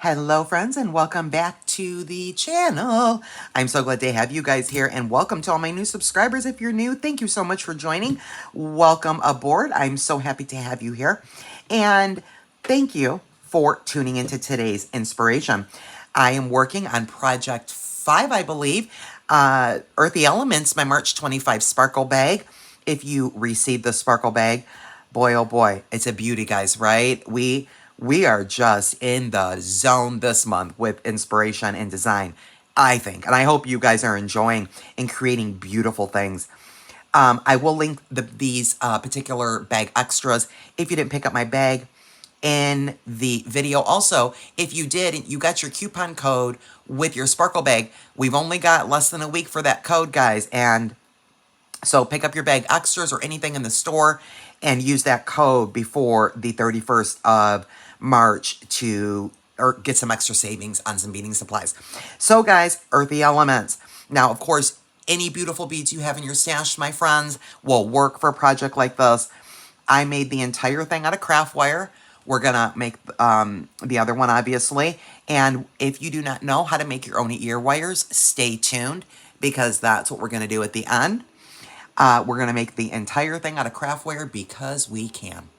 Hello friends and welcome back to the channel. I'm so glad to have you guys here and welcome to all my new subscribers. If you're new, thank you so much for joining. Welcome aboard. I'm so happy to have you here. And thank you for tuning into today's inspiration. I am working on project 5, I believe. Earthy Elements, my March 25 sparkle bag. If you received the sparkle bag, boy, oh boy, it's a beauty, guys, right? We are just in the zone this month with inspiration and design, I think. And I hope you guys are enjoying and creating beautiful things. I will link these particular bag extras if you didn't pick up my bag in the video. Also, if you did, you got your coupon code with your sparkle bag. We've only got less than a week for that code, guys. And so pick up your bag extras or anything in the store and use that code before the 31st of March to or get some extra savings on some beading supplies. So guys, Earthy Elements. Now, of course, any beautiful beads you have in your stash, my friends, will work for a project like this. I made the entire thing out of craft wire. We're gonna make the other one, obviously. And if you do not know how to make your own ear wires, stay tuned because that's what we're gonna do at the end. We're going to make the entire thing out of craft wire because we can.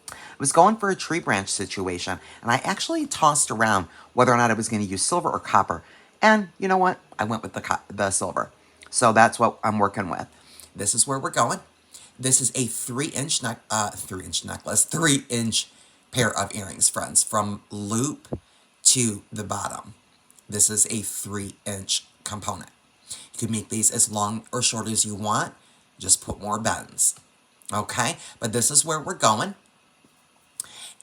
I was going for a tree branch situation, and I actually tossed around whether or not I was going to use silver or copper. And you know what? I went with the silver. So that's what I'm working with. This is where we're going. This is a 3-inch necklace, 3-inch pair of earrings, friends, from loop to the bottom. This is a 3-inch component. You can make these as long or short as you want. Just put more bends. Okay? But this is where we're going.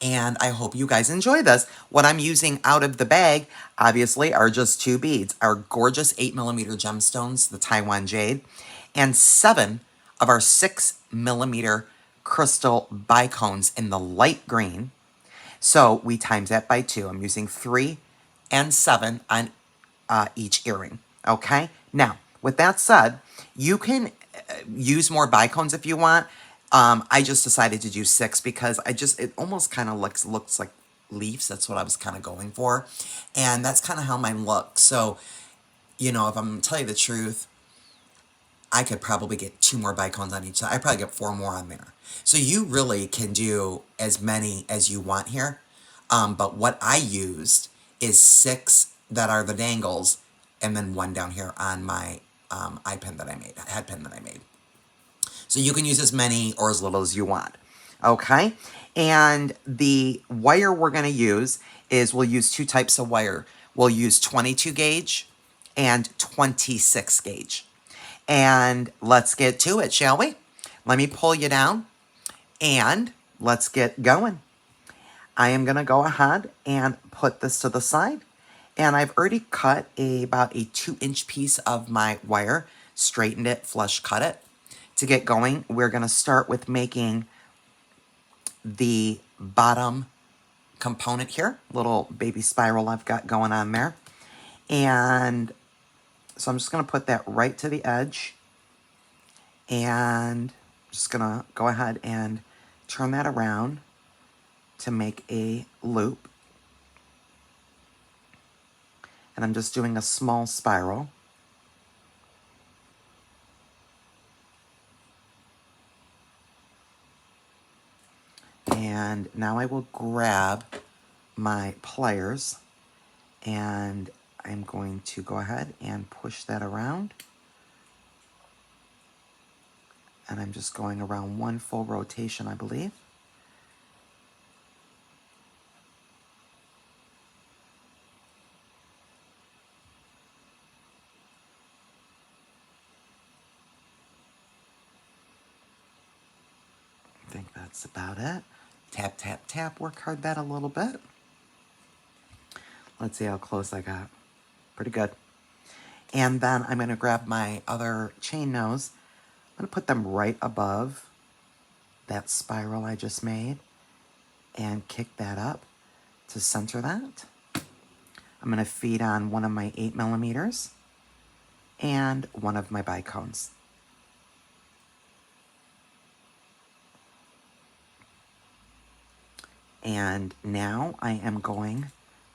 And I hope you guys enjoy this. What I'm using out of the bag, obviously, are just 2 beads. Our gorgeous 8mm gemstones, the Taiwan Jade, and 7 of our 6mm crystal bicones in the light green. So we times that by 2. I'm using 3 and 7 on each earring. Okay? Now, with that said, you can use more bicones if you want. I just decided to do 6 because it almost kind of looks like leaves. That's what I was kind of going for. And that's kind of how mine looks. So, you know, if I'm going to tell you the truth, I could probably get 2 more bicones on each side. I probably get 4 more on there. So you really can do as many as you want here. But what I used is 6 that are the dangles and then 1 down here on my head pin that I made. So you can use as many or as little as you want. Okay? And the wire we're going to use is we'll use 2 types of wire. We'll use 22 gauge and 26 gauge. And let's get to it, shall we? Let me pull you down and let's get going. I am going to go ahead and put this to the side. And I've already cut about a 2-inch piece of my wire, straightened it, flush cut it. To get going, we're going to start with making the bottom component here, little baby spiral I've got going on there. And so I'm just going to put that right to the edge. And just going to go ahead and turn that around to make a loop. And I'm just doing a small spiral. And now I will grab my pliers and I'm going to go ahead and push that around. And I'm just going around 1 full rotation, I believe. I think that's about it. Tap, tap, tap, work hard that a little bit. Let's see how close I got. Pretty good. And then I'm going to grab my other chain nose. I'm going to put them right above that spiral I just made and kick that up to center that. I'm going to feed on 1 of my 8mm and 1 of my bicones. And now I am going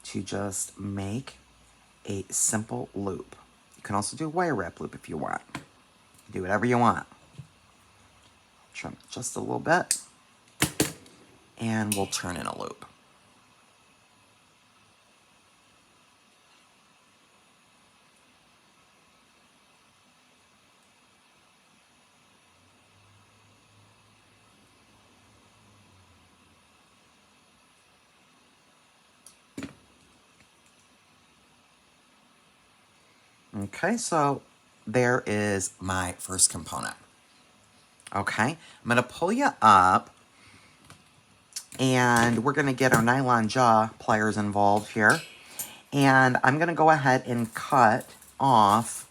to just make a simple loop. You can also do a wire wrap loop if you want. Do whatever you want. Trim it just a little bit, and we'll turn in a loop. Okay, so there is my first component. Okay, I'm gonna pull you up, and we're gonna get our nylon jaw pliers involved here. And I'm gonna go ahead and cut off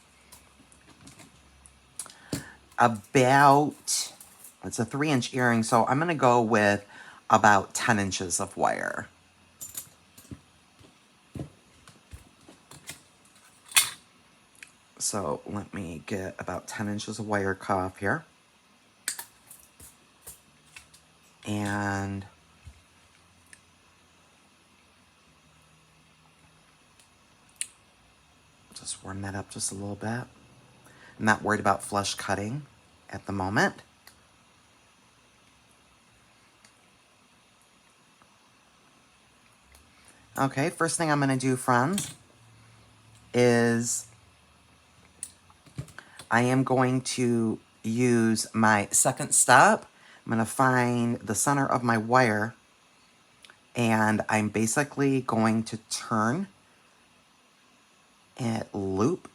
about, it's a 3-inch earring, so I'm gonna go with about 10 inches of wire. So let me get about 10 inches of wire cut off here. And just warm that up just a little bit. I'm not worried about flush cutting at the moment. Okay, first thing I'm gonna do, friends, is I am going to use my second step. I'm gonna find the center of my wire, and I'm basically going to turn and loop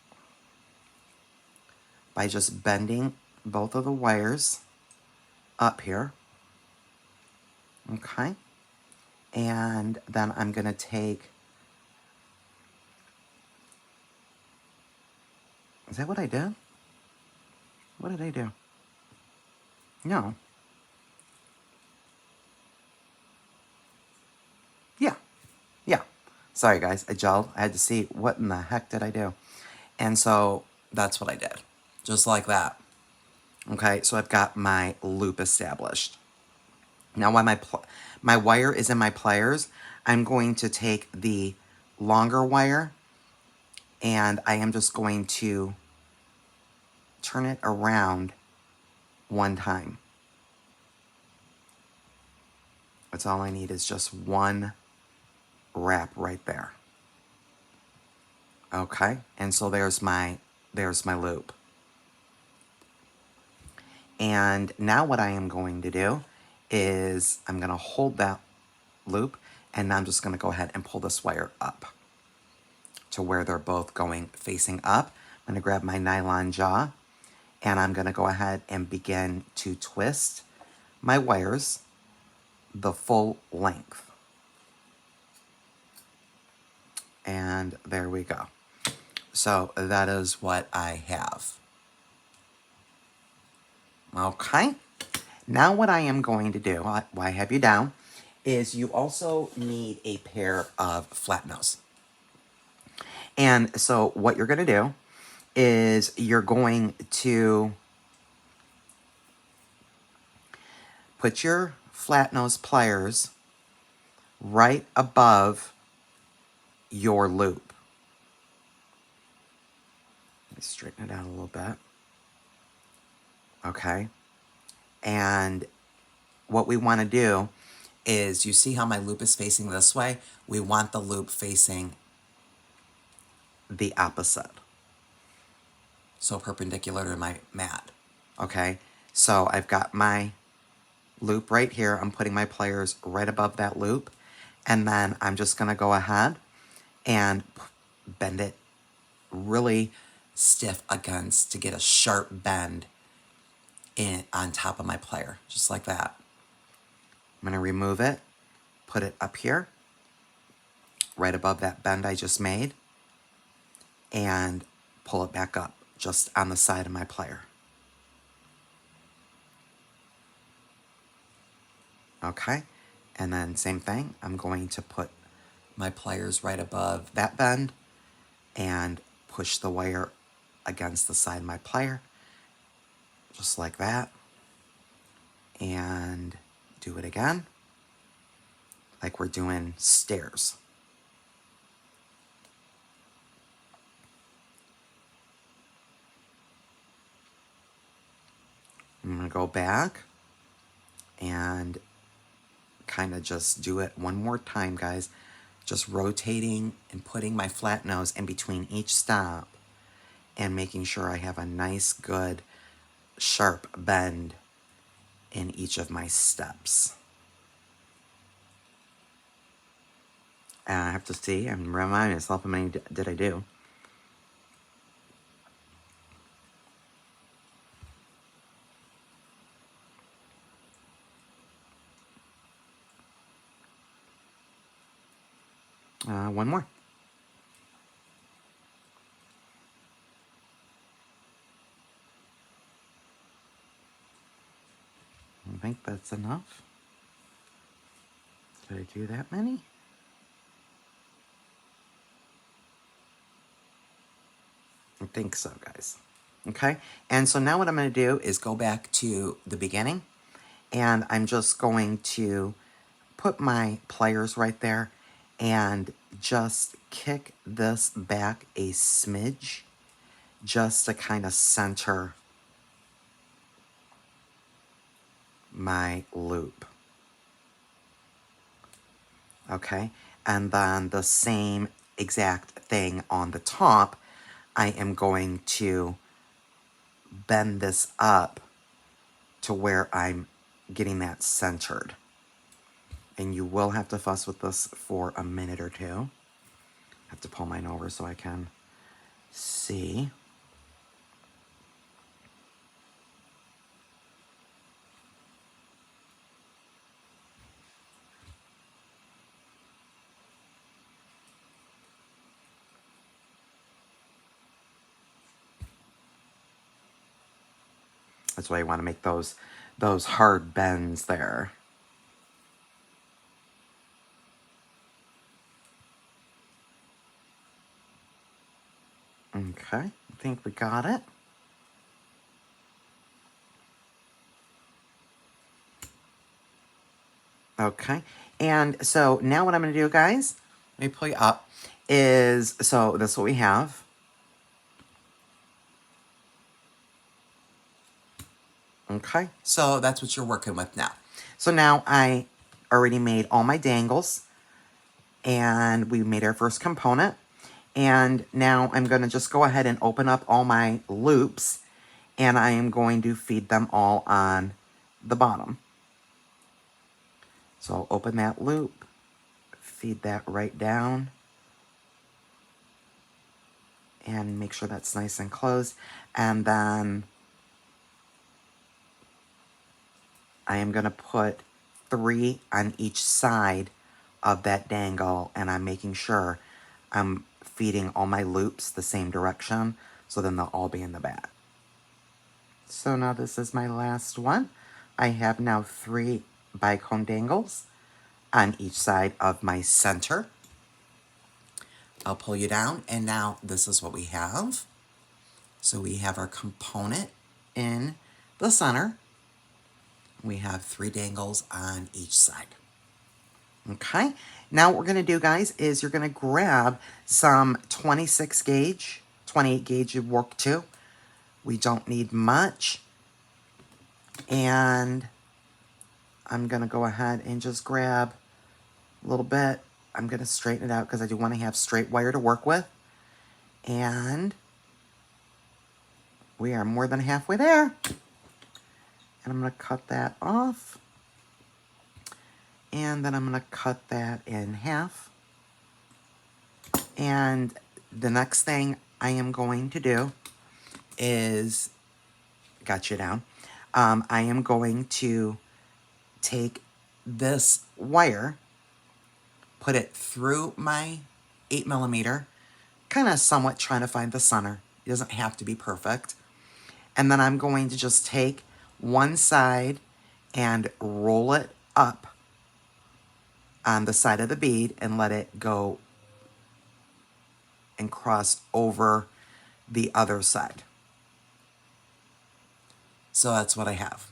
by just bending both of the wires up here. Okay. And then I'm gonna take, is that what I did? What did I do? No. Yeah. Yeah. Sorry, guys. I gelled. I had to see what in the heck did I do. And so that's what I did. Just like that. Okay, so I've got my loop established. Now while my wire is in my pliers, I'm going to take the longer wire, and I am just going to turn it around one time. That's all I need, is just one wrap right there. Okay, and so there's my loop. And now what I am going to do is I'm going to hold that loop, and I'm just going to go ahead and pull this wire up to where they're both going facing up. I'm going to grab my nylon jaw, and I'm going to go ahead and begin to twist my wires the full length. And there we go. So that is what I have. Okay. Now what I am going to do, why I have you down, is you also need a pair of flat nose. And so what you're going to do is you're going to put your flat nose pliers right above your loop. Let me straighten it out a little bit. Okay. And what we want to do is, you see how my loop is facing this way? We want the loop facing the opposite. So perpendicular to my mat. Okay. So I've got my loop right here. I'm putting my pliers right above that loop. And then I'm just going to go ahead and bend it really stiff against to get a sharp bend in on top of my plier, just like that. I'm going to remove it, put it up here, right above that bend I just made, and pull it back up just on the side of my plier. Okay, and then same thing, I'm going to put my pliers right above that bend and push the wire against the side of my plier, just like that, and do it again, like we're doing stairs. go back and kind of just do it one more time, guys. Just rotating and putting my flat nose in between each stop and making sure I have a nice, good, sharp bend in each of my steps. And I have to see and remind myself how many did I do. One more. I think that's enough. Did I do that many? I think so, guys. Okay, and so now what I'm going to do is go back to the beginning, and I'm just going to put my pliers right there and just kick this back a smidge just to kind of center my loop. Okay, and then the same exact thing on the top. I am going to bend this up to where I'm getting that centered. And you will have to fuss with this for a minute or two. I have to pull mine over so I can see. That's why you want to make those hard bends there. Okay, I think we got it. Okay, and so now what I'm going to do, guys, let me pull you up, is, so this is what we have. Okay, so that's what you're working with now. So now I already made all my dangles, and we made our first component. And now I'm going to just go ahead and open up all my loops, and I am going to feed them all on the bottom. So I'll open that loop, feed that right down, and make sure that's nice and closed. And then I am going to put 3 on each side of that dangle, and I'm making sure I'm feeding all my loops the same direction, so then they'll all be in the back. So now this is my last one. I have now 3 bicone dangles on each side of my center. I'll pull you down, and now this is what we have. So we have our component in the center. We have 3 dangles on each side. Okay, now what we're going to do, guys, is you're going to grab some 26 gauge, 28 gauge of work too. We don't need much. And I'm going to go ahead and just grab a little bit. I'm going to straighten it out because I do want to have straight wire to work with. And we are more than halfway there. And I'm going to cut that off. And then I'm going to cut that in half. And the next thing I am going to do is, got you down, I am going to take this wire, put it through my 8mm, kind of somewhat trying to find the center. It doesn't have to be perfect. And then I'm going to just take one side and roll it up on the side of the bead and let it go and cross over the other side. So that's what I have.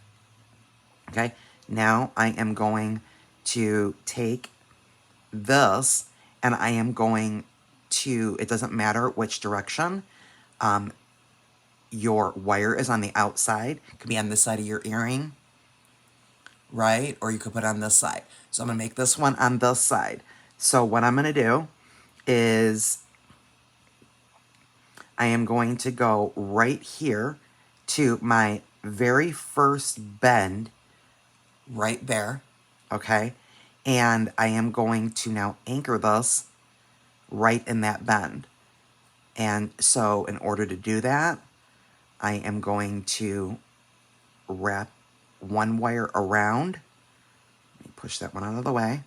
Okay, now I am going to take this and I am going to, it doesn't matter which direction, your wire is on the outside, it could be on this side of your earring, right? Or you could put it on this side. So I'm gonna make this one on this side. So what I'm gonna do is I am going to go right here to my very first bend right there, okay? And I am going to now anchor this right in that bend. And so in order to do that, I am going to wrap one wire around. Let me push that one out of the way.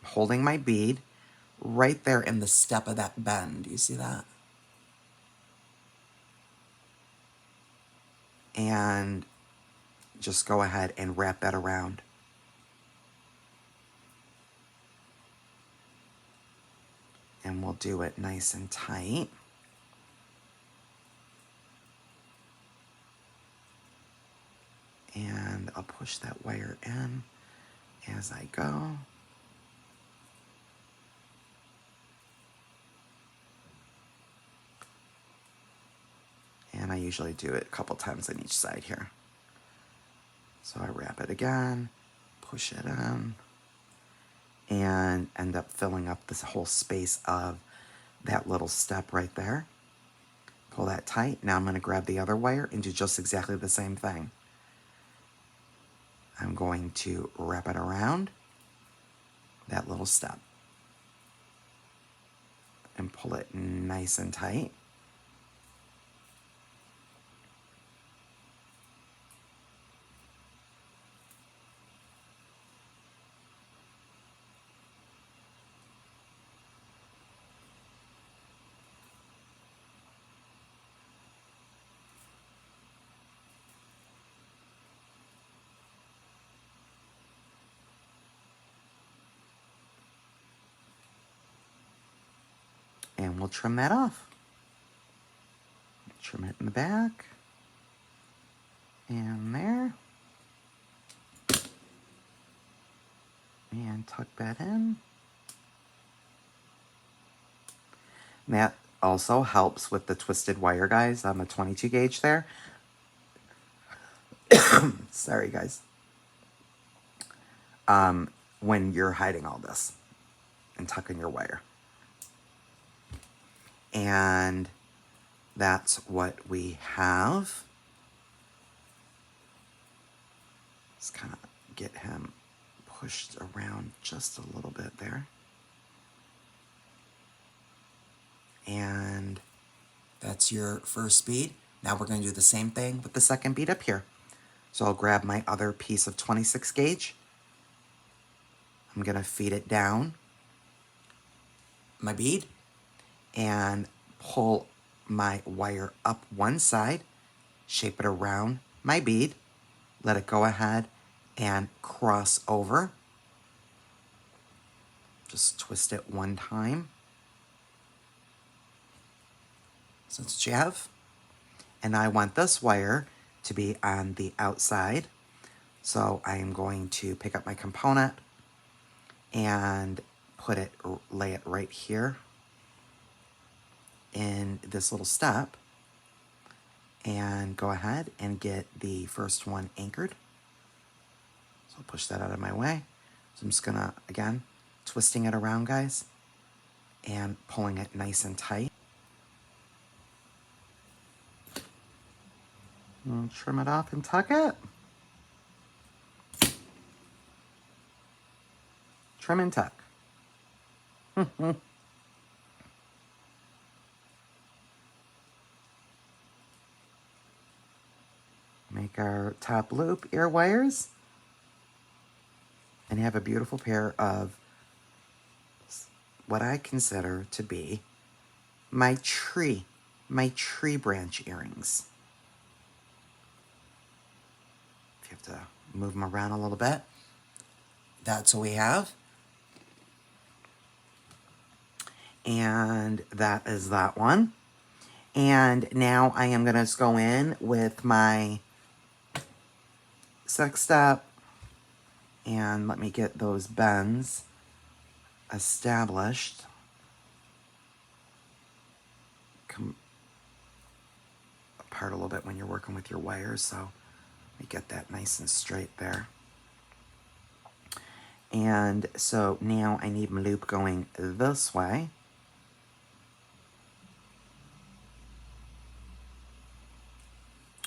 Holding my bead right there in the step of that bend. Do you see that? And just go ahead and wrap that around. And we'll do it nice and tight. And I'll push that wire in as I go. And I usually do it a couple times on each side here. So I wrap it again, push it in, and end up filling up this whole space of that little step right there. Pull that tight. Now I'm going to grab the other wire and do just exactly the same thing. I'm going to wrap it around that little step and pull it nice and tight. And we'll trim that off. Trim it in the back. And there. And tuck that in. And that also helps with the twisted wire, guys, on the 22 gauge there. Sorry, guys. When you're hiding all this and tucking your wire. And that's what we have. Let's kind of get him pushed around just a little bit there. And that's your first bead. Now we're going to do the same thing with the second bead up here. So I'll grab my other piece of 26 gauge. I'm going to feed it down my bead and pull my wire up one side, shape it around my bead, let it go ahead and cross over. Just twist it one time. So it's Jeff. And I want this wire to be on the outside. So I am going to pick up my component and lay it right here in this little step, and go ahead and get the first one anchored. So I'll push that out of my way. So I'm just gonna, again, twisting it around, guys, and pulling it nice and tight. And trim it off and tuck it. Trim and tuck. Make our top loop ear wires and have a beautiful pair of what I consider to be my tree branch earrings. If you have to move them around a little bit, that's what we have. And that is that one. And now I am going to go in with my six step, and let me get those bends established. Come apart hard a little bit when you're working with your wires, so we get that nice and straight there. And so now I need my loop going this way.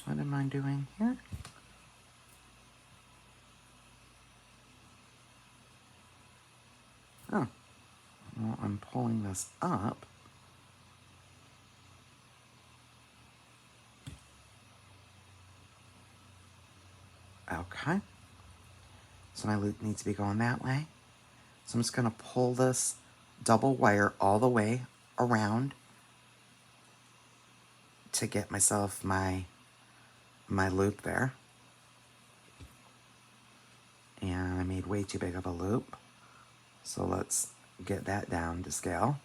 What am I doing here? Oh, well, I'm pulling this up. Okay. So my loop needs to be going that way. So I'm just going to pull this double wire all the way around to get myself my loop there. And I made way too big of a loop. So let's get that down to scale.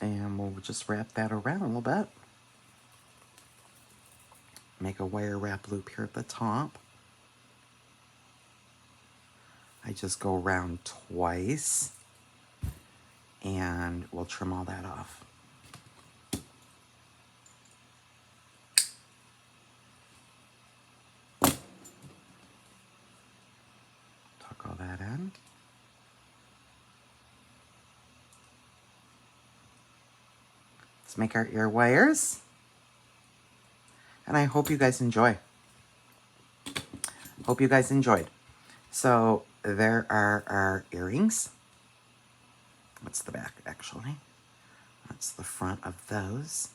And we'll just wrap that around a little bit. Make a wire wrap loop here at the top. I just go around twice and we'll trim all that off. Tuck all that in. Let's make our ear wires. And I hope you guys enjoy. Hope you guys enjoyed. So there are our earrings. That's the back, actually. That's the front of those.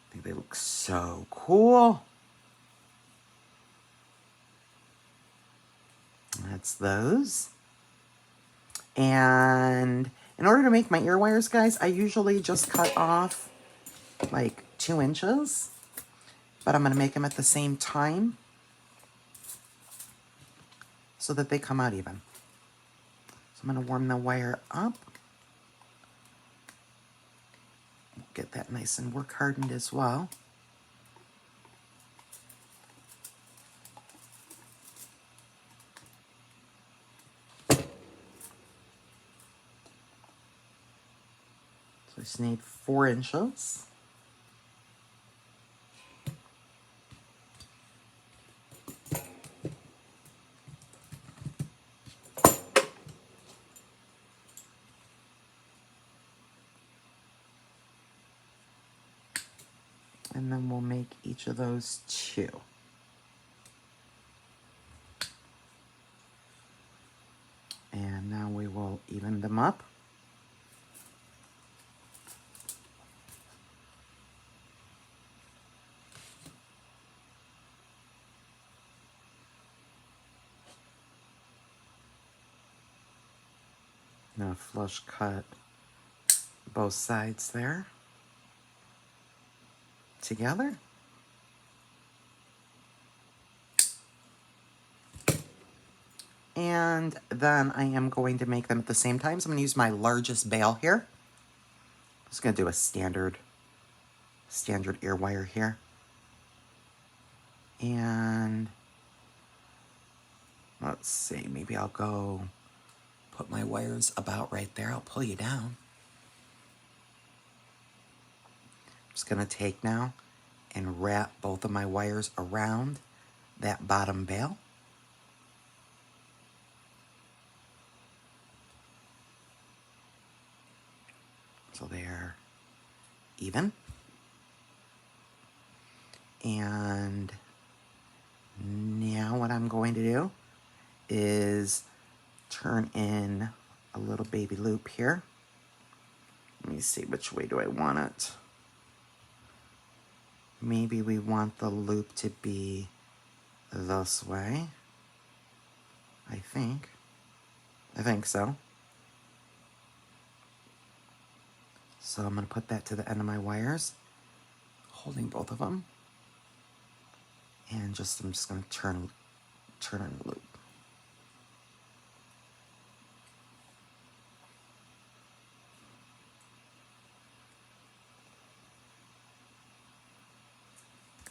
I think they look so cool. That's those. And in order to make my ear wires, guys, I usually just cut off like 2 inches. But I'm going to make them at the same time so that they come out even. So I'm going to warm the wire up. Get that nice and work hardened as well. So I just need 4 inches. And then we'll make each of those 2. And now we will even them up. Now flush cut both sides there together. And then I am going to make them at the same time. So I'm going to use my largest bail here. I'm just going to do a standard ear wire here. And let's see, maybe I'll go put my wires about right there. I'll pull you down. I'm just going to take now and wrap both of my wires around that bottom bail. So they're even. And now what I'm going to do is turn in a little baby loop here. Let me see, which way do I want it? Maybe we want the loop to be this way. I think so. So I'm going to put that to the end of my wires. holding both of them. And I'm just going to turn on the loop.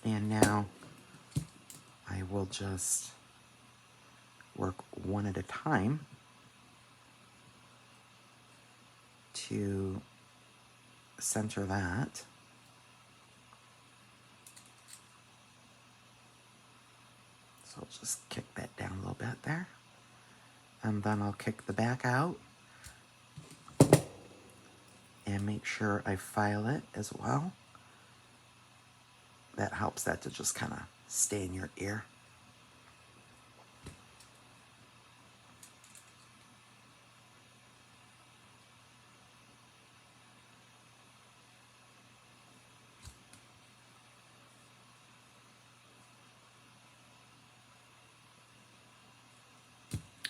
And now I will just work one at a time to center that. So I'll just kick that down a little bit there. And then I'll kick the back out and make sure I file it as well. That helps that to just kind of stay in your ear.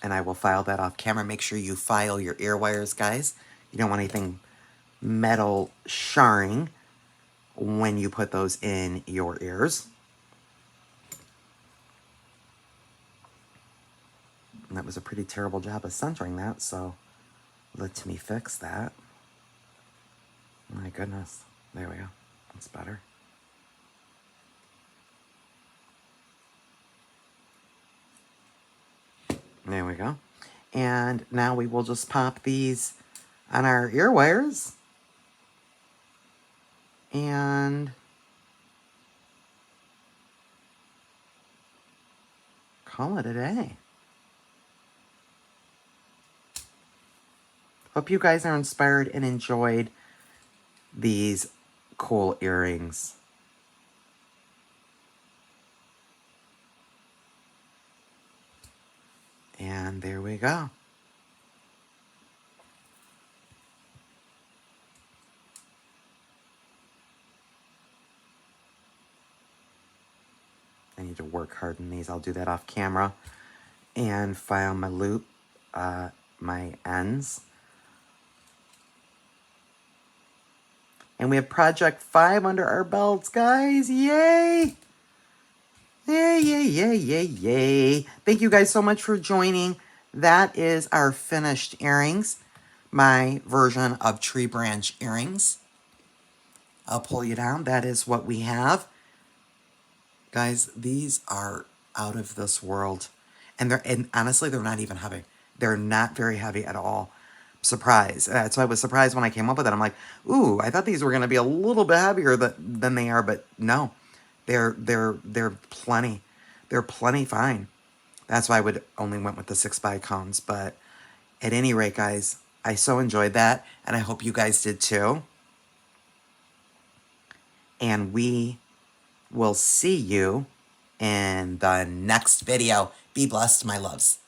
And I will file that off camera. Make sure you file your ear wires, guys. You don't want anything metal charring when you put those in your ears. And that was a pretty terrible job of centering that, so let me fix that. My goodness. There we go. That's better. There we go. And now we will just pop these on our ear wires. And call it a day. Hope you guys are inspired and enjoyed these cool earrings. And there we go. I need to work hard in these. I'll do that off camera. And file my loop, my ends. And we have project 5 under our belts, guys. Yay! Yay, yay, yay, yay, yay. Thank you guys so much for joining. That is our finished earrings. My version of tree branch earrings. I'll pull you down. That is what we have. Guys, these are out of this world. And honestly, they're not even heavy. They're not very heavy at all. Surprise. So I was surprised when I came up with it. I'm like, ooh, I thought these were going to be a little bit heavier than they are, but no. They're plenty. They're plenty fine. That's why I would only went with the 6x cones. But at any rate, guys, I so enjoyed that, and I hope you guys did too. And we will see you in the next video. Be blessed, my loves.